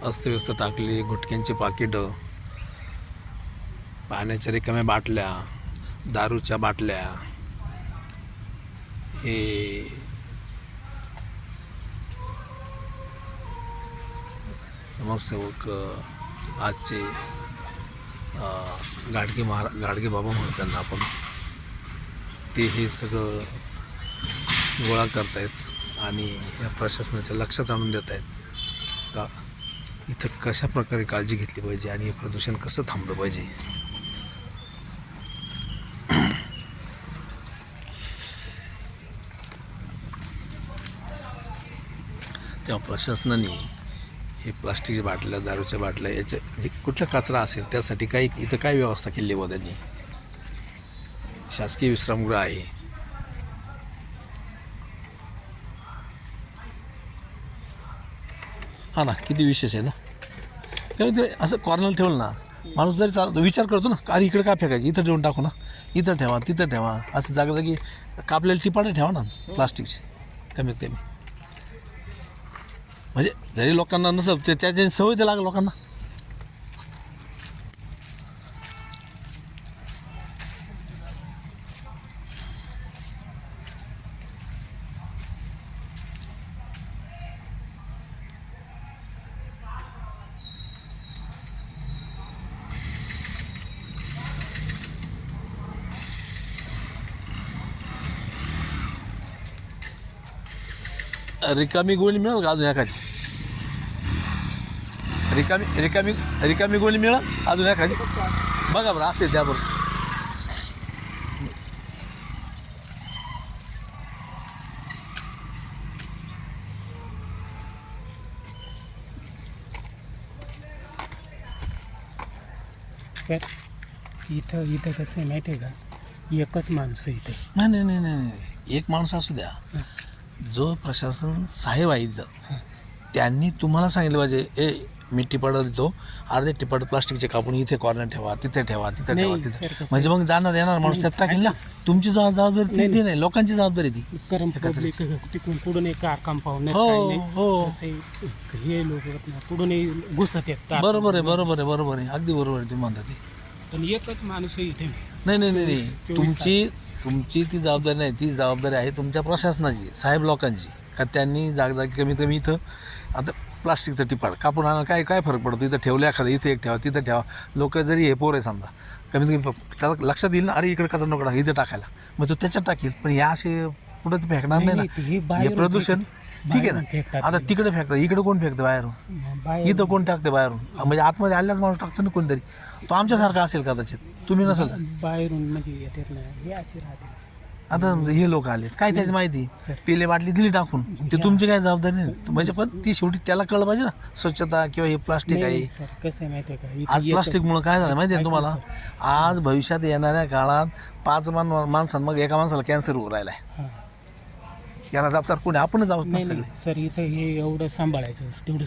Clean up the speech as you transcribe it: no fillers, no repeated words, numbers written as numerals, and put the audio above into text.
अस्तव्यस्त टाकली, गुटख्यांची पाकिटं, पाण्याच्या रिकाम्या बाटल्या, दारूच्या बाटल्या, हे समाजसेवक आजचे गाडगे बाबा म्हणून त्यांना आपण, ते हे सगळं गोळा करतायत आणि या प्रशासनाच्या लक्षात आणून देत आहेत का इथं कशा प्रकारे काळजी घेतली पाहिजे आणि हे प्रदूषण कसं थांबलं पाहिजे. तेव्हा प्रशासनाने हे प्लास्टिकच्या बाटल्या, दारूच्या बाटल्या, याच्या म्हणजे कुठला कचरा असेल त्यासाठी काही इथं काय व्यवस्था केली बा त्यांनी. शासकीय विश्रामगृह आहे, हा ना, किती विशेष आहे ना. त्यामुळे ते असं कॉर्नर ठेवलं ना, माणूस जरी चालतो विचार करतो ना, अरे इकडे काय फेकायची, इथं ठेवून टाकू ना, इथं ठेवा तिथं ठेवा, असं जागी कापलेलं टिपाणं ठेवा ना प्लास्टिकचे कमीत कमी. म्हणजे जरी लोकांना नसेल ते त्याची सवय ते लागेल लोकांना. रिकामी गोळी मिळेल का अजून एखादी? रिकामी गोळी मिळेल अजून एखादी? बघा बरं, असते त्याबरोबर. सर इथं कसं आहे माहिती आहे का, एकच माणूस आहे इथे. नाही, एक माणूस असू द्या, जो प्रशासन साहेब आहे इथं, त्यांनी तुम्हाला सांगितलं पाहिजे, मी टिपाडं देतो, अर्धे टिपाड प्लास्टिकचे कापून इथे कॉर्नर ठेवा, तिथे ठेवा, तिथे ठेवा, नाही, तिथे. सर, कसं म्हणजे मग जाणार येणार माणूस त्यात टाकेल ना. तुमची जबाबदारी ती नाही, लोकांची जबाबदारी ती. कारण पब्लिक तिकडून पुढून एक कार कंपाऊंड हो. हे लोक पुढून घुसत येतात. बरोबर आहे, अगदी बरोबर आहे तुम्ही म्हणता ते. पण एकच माणूस आहे इथे. नाही, तुमची ती जबाबदारी नाही, ती जबाबदारी आहे तुमच्या प्रशासनाची, साहेब लोकांची, का त्यांनी जागी कमीत कमी इथं आता प्लास्टिकचं टिपाड कापून आणा, काय फरक पडतो, इथं ठेवलं एखादं, इथे एक ठेवा, तिथं ठेवा. लोक जरी हे पोर आहे समजा, कमीत कमी त्याला लक्षात येईल ना, अरे इकडे कचरा नको टाका, इथं टाकायला, मग तो त्याच्यात टाकेल. पण या असे कुठं ते फेकणार नाही ना, हे प्रदूषण ठीक आहे ना. आता तिकडे फेकतात, इकडे कोण फेकतं बाहेरून, इथं कोण टाकतं बाहेरून, म्हणजे आतमध्ये आल्याच माणूस टाकतो ना कोणतरी. तो आमच्यासारखा असेल कदाचित, तुम्ही नसेल. बाहेरून म्हणजे येतात ना, हे असे राहते. आता हे लोक आले काय त्याची माहिती, पेले बाटली दिली टाकून, ते तुमची काय जबाबदारी नाही. म्हणजे पण ती शेवटी त्याला कळलं पाहिजे ना, स्वच्छता किंवा हे प्लास्टिक आहे. कसं आहे माहिती आहे का, आज प्लास्टिकमुळं काय झालं माहिती आहे तुम्हाला, आज भविष्यात येणाऱ्या काळात 5 माणसांना मग एका माणसाला कॅन्सर होऊ राहिला आहे. याला जबाबदार कोणी, आपणच आहोत ना सगळे. सर इथं हे एवढं सांभाळायचं तेवढं